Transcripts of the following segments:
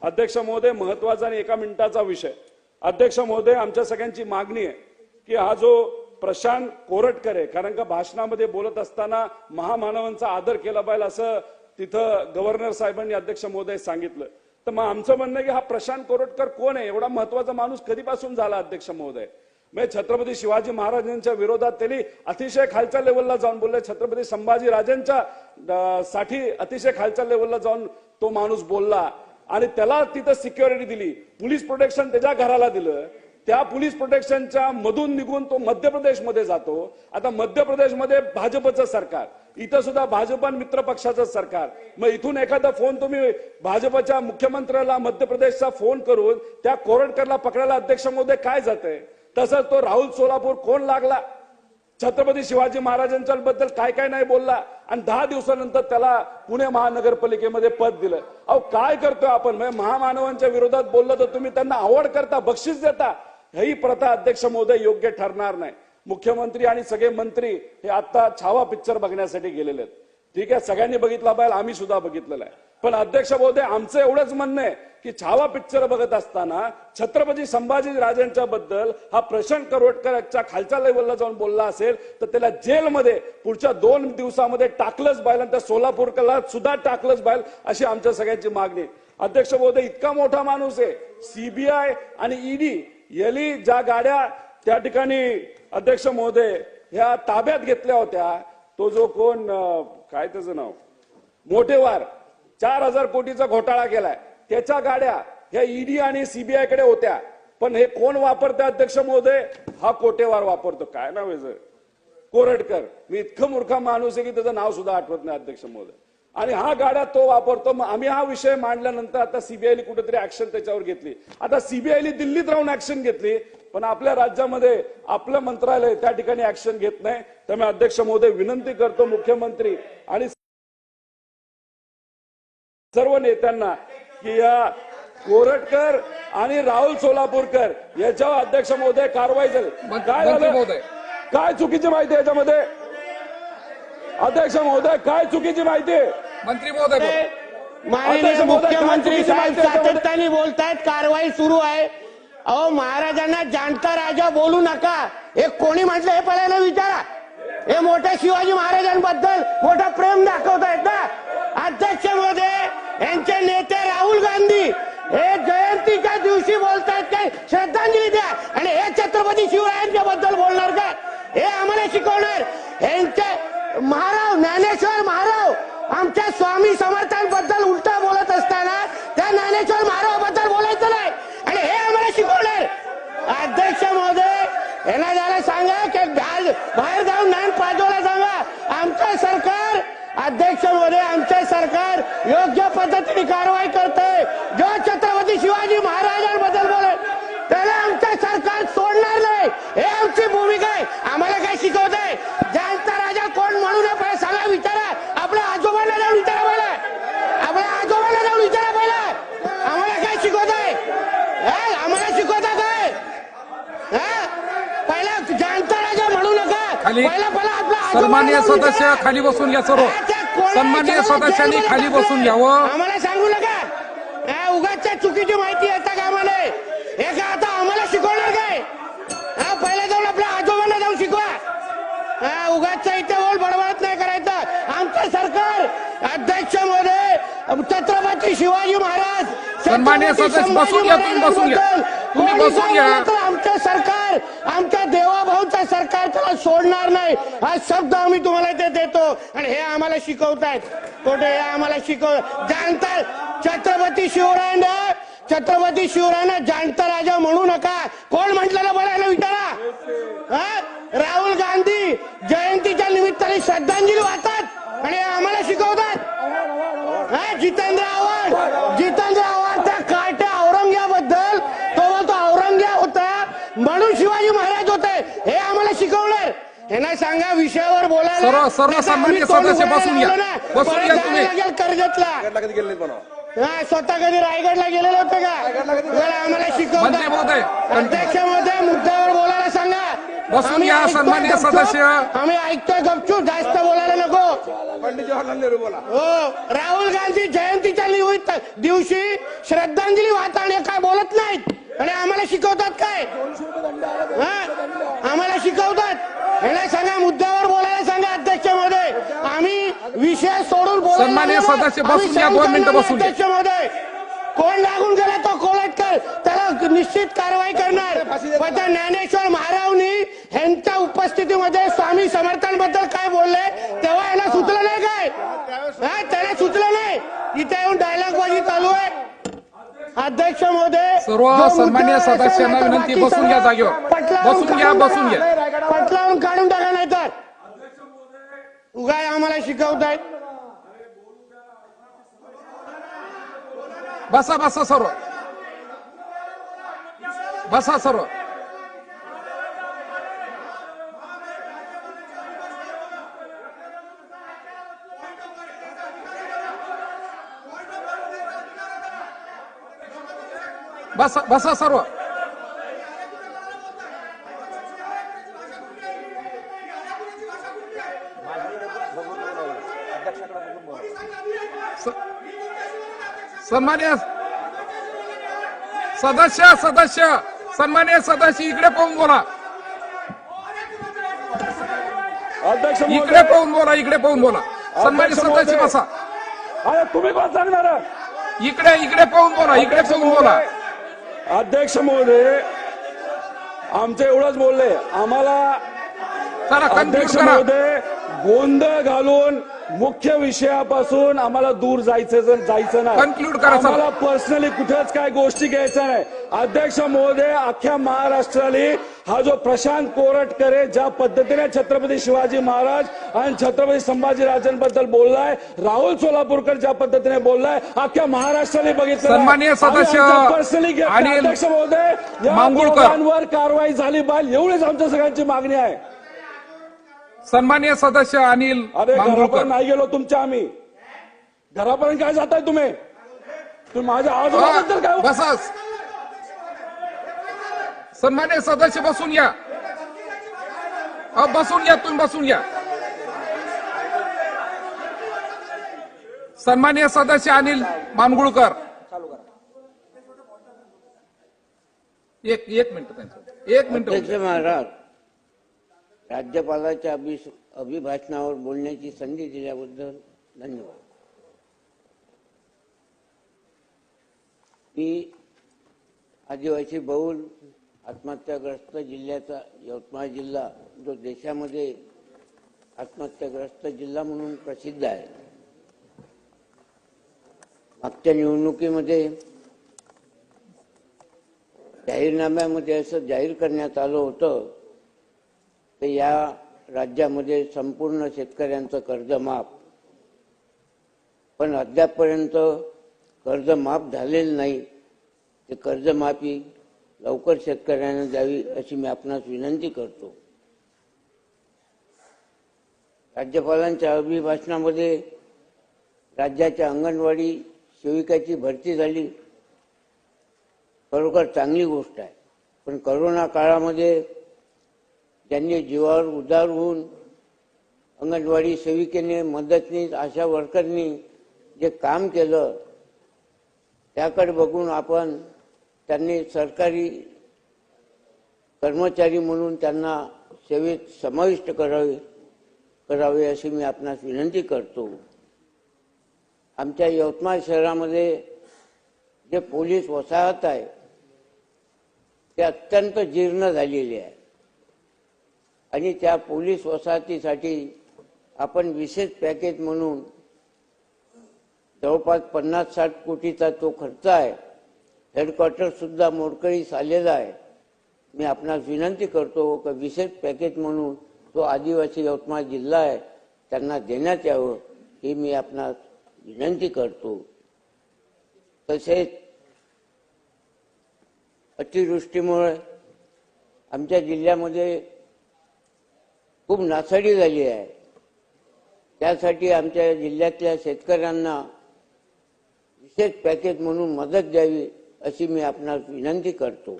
अध्यक्ष महोदय, महत्वाचा आणि 1 मिनिटाचा विषय. अध्यक्ष महोदय, आमच्या सगळ्यांची मागणी आहे की हा जो प्रशांत कोरटकर आहे, कारण का भाषणामध्ये बोलत असताना महामानवांचा आदर केला पाहिजे असं तिथं गव्हर्नर साहेबांनी अध्यक्ष महोदय सांगितलं. तर मग आमचं म्हणणं आहे की हा प्रशांत कोरटकर कोण आहे? एवढा महत्वाचा माणूस कधीपासून झाला अध्यक्ष महोदय? म्हणजे छत्रपती शिवाजी महाराजांच्या विरोधात त्यांनी अतिशय खालच्या लेवलला जाऊन बोलले. छत्रपती संभाजी राजांच्या साठी अतिशय खालच्या लेवलला जाऊन तो माणूस बोलला आणि त्याला तिथं सिक्युरिटी दिली, पोलीस प्रोटेक्शन त्याच्या घराला दिलं. त्या पोलीस प्रोटेक्शनच्या मधून निघून तो मध्य प्रदेशमध्ये जातो. आता मध्य प्रदेशमध्ये भाजपचं सरकार, इथं सुद्धा भाजप आणि मित्र पक्षाचं सरकार. मग इथून एखादा फोन तुम्ही भाजपच्या मुख्यमंत्र्याला मध्य प्रदेशचा फोन करून त्या कोरटकरला पकडायला अध्यक्ष महोदय काय जातंय? तसंच तो राहुल सोलापूर कोण लागला, छत्रपती शिवाजी महाराजांच्या बद्दल काय काय नाही बोलला आणि 10 दिवसानंतर त्याला पुणे महानगरपालिकेमध्ये पद दिलं. अहो काय करतोय आपण? म्हणजे महामानवांच्या विरोधात बोललं तर तुम्ही त्यांना आवड करता, बक्षीस देता. ही प्रथा अध्यक्ष महोदय योग्य ठरणार नाही. मुख्यमंत्री आणि सगळे मंत्री हे आता छावा पिक्चर बघण्यासाठी गेलेले आहेत. ठीक आहे, सगळ्यांनी बघितला पाहिजे, आम्ही सुद्धा बघितलेला आहे. पण अध्यक्ष महोदय, आमचं एवढंच म्हणणं आहे की छावा पिक्चर बघत असताना छत्रपती संभाजी राजांच्या बद्दल हा प्रशांत कोरटकरच्या खालच्या लेवलला जाऊन बोलला असेल तर त्याला जेलमध्ये पुढच्या 2 दिवसामध्ये टाकलंच पाहिजे आणि त्या सोलापूरला सुद्धा टाकलंच पाहिजे अशी आमच्या सगळ्यांची मागणी आहे. अध्यक्ष महोदय, इतका मोठा माणूस आहे, सीबीआय आणि ईडी यांनी ज्या गाड्या त्या ठिकाणी अध्यक्ष महोदय ह्या ताब्यात घेतल्या होत्या, तो जो कोण काय त्याचं नाव मोठेवार 4000 कोटीचा घोटाळा केलाय, त्याच्या गाड्या ह्या ईडी आणि सीबीआय कडे होत्या. पण हे कोण वापरते अध्यक्ष महोदय? हा कोटेवार वापरतो. काय नाव आहे कोरटकर. मी इतकं मूर्खा माणूस आहे की त्याचं नाव सुद्धा आठवत नाही अध्यक्ष महोदय. आणि हा गाड्या तो वापरतो. मग आम्ही हा विषय मांडल्यानंतर आता सीबीआयने कुठेतरी ऍक्शन त्याच्यावर घेतली. आता सीबीआयने दिल्लीत राहून ऍक्शन घेतली, पण आपल्या राज्यामध्ये आपलं मंत्रालय त्या ठिकाणी ऍक्शन घेत नाही. त्यामुळे अध्यक्ष महोदय विनंती करतो मुख्यमंत्री आणि सर्व नेत्यांना की या कोरटकर आणि राहुल सोलापूरकर याच्यावर अध्यक्ष महोदय कारवाई झाली. काय झालं? काय चुकीची माहिती याच्यामध्ये? अध्यक्ष महोदय, काय चुकीची माहिती आहे? मंत्री महोदय, माननीय मुख्यमंत्री साहेब सातत्याने बोलतायत, कारवाई सुरू आहे. अहो, महाराजांना जाणता राजा बोलू नका हे कोणी म्हटलं हे पहिल्यांदा विचारा. हे मोठ्या शिवाजी महाराजांबद्दल मोठा प्रेम दाखवतायत ना. अध्यक्ष महोदय, यांचे नेते राहुल गांधी हे जयंतीच्या दिवशी बोलतायत काय श्रद्धांजली द्या आणि हे छत्रपती शिवरायांच्या बद्दल बोलणार का? हे आम्हाला शिकवणार? यांचे महाराव ज्ञानेश्वर महाराव आमच्या स्वामी समर्थांबद्दल उलटा बोलत असताना त्या ज्ञानेश्वर महारावाबद्दल बोलायचं नाही आणि हे आम्हाला शिकवणार? अध्यक्ष महोदय, यांना जरा सांगा की बाहेर जाऊन ज्ञान पाजवायला सांगा. आमचं सरकार, अध्यक्ष महोदय, आमचे सरकार योग्य पद्धतीने कारवाई करते. जो छत्रपती शिवाजी महाराजांबद्दल बोले त्याला आमचं सरकार सोडणार नाही. हे आमची भूमिका आहे. आम्हाला काय शिकवत आहे? जाणता राजा कोण म्हणू नये पहिला सांगा, विचारा. आपल्या आजोबांना जाऊन विचारा पहिला. आपल्या आजोबांना जाऊन विचारा पहिला. आम्हाला काय शिकवत आहे? आम्हाला शिकवत आहे काय? पहिला जाणता राजा म्हणू नका. पहिला आपला सन्माननीय सदस्य खाली बसून घ्या. सर्व सन्माननीय सदस्यांनी खाली बसून घ्यावं. आम्हाला सांगू नका. उगाच चुकीची माहिती येता कामा नये. हे का आता आम्हाला शिकवणार काय? पहिला जाऊन आपल्या आजोबांना जाऊन शिकवा. उगाच इथे बोल बडबडत नाही करायचं. आमचं सरकार, अध्यक्ष महोदय, छत्रपती शिवाजी महाराज, सन्माननीय सदस्य बसून घ्या. तुम्ही बसून घ्या. तुम्ही बसून घ्या. आमचं सरकार, आमच्या देवाभाऊचं सरकार त्याला सोडणार नाही हा शब्द आम्ही तुम्हाला ते देतो. आणि हे आम्हाला शिकवतायत कुठे? हे आम्हाला जाणता छत्रपती शिवरायांना जाणता राजा म्हणू नका. कोण म्हटलं बोलायला विचारा. राहुल गांधी जयंतीच्या निमित्ताने श्रद्धांजली वाहतात आणि आम्हाला शिकवतात. जितेंद्र आव्हाड त्या कार्ट्या औरंग्याबद्दल तो बोलतो औरंग्या होता म्हणून शिवाजी महाराज होते. हे आम्हाला शिकवणार? यांना सांगा विषयावर बोलायला. सर्व सन्माननीय सदस्य बसून घ्या. बसून घ्या तुम्ही. कर्जतला स्वतः कधी रायगडला गेलेले होते का? आम्हाला शिकवतात. मंत्री महोदय, अध्यक्ष महोदय, मुद्द्यावर बोलायला सांगा. बसून आम्ही घ्या, ऐकतोय सन्माननीय गपचूप. सदस्य. आम्ही ऐकतोय गपचूप, जास्त बोलायला नको. पंडित जवाहरलाल नेहरू बोला. हो, राहुल गांधी जयंतीच्या दिवशी श्रद्धांजली वाहताना काय बोलत नाहीत आणि आम्हाला शिकवतात काय? आम्हाला शिकवतात. याला सांगा, मुद्द्यावर बोलायला सांगा अध्यक्ष महोदय. आम्ही विषय सोडून बोलायला सन्माननीय लागलो. सदस्य, आम्ही बसून घ्या, सहन 2 मिनिटं करणार बसून घ्या. अध्यक्ष महोदय. कोण लागून गेला तो कोलटकर, त्याला निश्चित कारवाई करणार. पण त्या ज्ञानेश्वर महारावनी यांच्या उपस्थितीमध्ये स्वामी समर्थांबद्दल काय बोलले तेव्हा याला सुचलं नाही काय? त्याला सुचलं नाही. इथे येऊन डायलॉग बाजी चालू आहे. अध्यक्ष महोदय, सर्व जो सन्माननीय मुद्दा सदस्यांना असेल, विनंती, बाकी बसून घ्या सगळं जागेवर. पटलावून बसून घ्या, काढून बसून टाका. घ्या. पटलावून काढून टाका, नाही तर उगाय आम्हाला शिकवतायत. बसा बसा सर्व, बसा सर्व. बसा बसा सर्व. सन्मान्य सदस्य सन्मान्य सदस्य इकडे पाहून बोला. अध्यक्ष इकडे महोदय, पाहून बोला, इकडे पाहून बोला. सन्मान्य अध्यक्ष सदस्य महोदय. बसा. अरे तुम्ही कोण सांगणार? इकडे इकडे पाहून बोला, इकडे पाहून बोला. अध्यक्ष महोदय, आमचे एवढंच बोलले. आम्हाला चला कन्क्लूड अध्यक्ष करा. महोदय गोंधळ घालून मुख्य विषयापासून आम्हाला दूर जायचं नाही. Conclude करा, सर. आम्हाला पर्सनली कुठेच काय गोष्टी घ्यायच्या नाही. अध्यक्ष महोदय, अख्ख्या महाराष्ट्राने हा जो प्रशांत कोरटकर ज्या पद्धतीने छत्रपती शिवाजी महाराज आणि छत्रपती संभाजीराजांबद्दल बोललाय, राहुल सोलापूरकर ज्या पद्धतीने बोललाय, अख्ख्या महाराष्ट्राने बघितलं. सन्माननीय सदस्य पर्सनली अनिल अध्यक्ष महोदय, या मांगुळकर. दोघांवर कारवाई झाली पाहिजे, एवढीच आमच्या सगळ्यांची मागणी आहे. सन्मान्य सदस्य अनिल अरे घरापर्यंत मांगुळकर. नाही गेलो तुमच्या आम्ही. घरापर्यंत काय जाताय तुम्ही? तुम्ही माझ्या आवाजाबद्दल काय? बसा. सन्मान्य सदस्य बसून घ्या. बसून घ्या, तुम्ही बसून घ्या. सन्मान्य सदस्य अनिल मांगुळकर. एक मिनिट त्यांचं, एक मिनिट. अध्यक्ष महाराज, राज्यपालाच्या अभिभाषणावर बोलण्याची संधी दिल्याबद्दल धन्यवाद. मी आदिवासी बहुल आत्महत्याग्रस्त जिल्ह्याचा यवतमाळ जिल्हा, जो देशामध्ये आत्महत्याग्रस्त जिल्हा म्हणून प्रसिद्ध आहे, मागच्या निवडणुकीमध्ये जाहीरनाम्यामध्ये असं जाहीर करण्यात आलं होतं की या राज्यामध्ये संपूर्ण शेतकऱ्यांचं कर्ज माफ, पण अद्यापपर्यंत कर्ज माफ झालेलं नाही. ते कर्जमाफी लवकर शेतकऱ्यांना द्यावी अशी मी आपणास विनंती करतो. राज्यपालांच्या अभिभाषणामध्ये राज्याच्या अंगणवाडी सेविकाची भरती झाली, खरोखर चांगली गोष्ट आहे. पण करोना काळामध्ये ज्यांनी जीवावर उदार होऊन अंगणवाडी सेविकेने, मदतनीस, आशा वर्करनी जे काम केलं त्याकडे बघून आपण त्यांनी सरकारी कर्मचारी म्हणून त्यांना सेवेत समाविष्ट करावे अशी मी आपणास विनंती करतो. आमच्या यवतमाळ शहरामध्ये जे पोलीस वसाहत आहे ते अत्यंत जीर्ण झालेले आहे आणि त्या पोलीस वसाहतीसाठी आपण विशेष पॅकेज म्हणून जवळपास 50-60 कोटीचा तो खर्च आहे. हेडक्वार्टर सुद्धा मोडकळीस आलेला आहे. मी आपणास विनंती करतो की विशेष पॅकेज म्हणून तो आदिवासी यवतमाळ जिल्हा आहे त्यांना देण्यात यावं ही मी आपणास विनंती करतो. तसेच अतिवृष्टीमुळे आमच्या जिल्ह्यामध्ये खूप नासाडी झाली आहे. त्यासाठी आमच्या जिल्ह्यातल्या शेतकऱ्यांना विशेष पॅकेज म्हणून मदत द्यावी अशी मी आपणास विनंती करतो.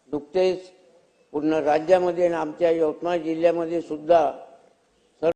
नुकतेच पूर्ण राज्यामध्ये आणि आमच्या यवतमाळ जिल्ह्यामध्ये सुद्धा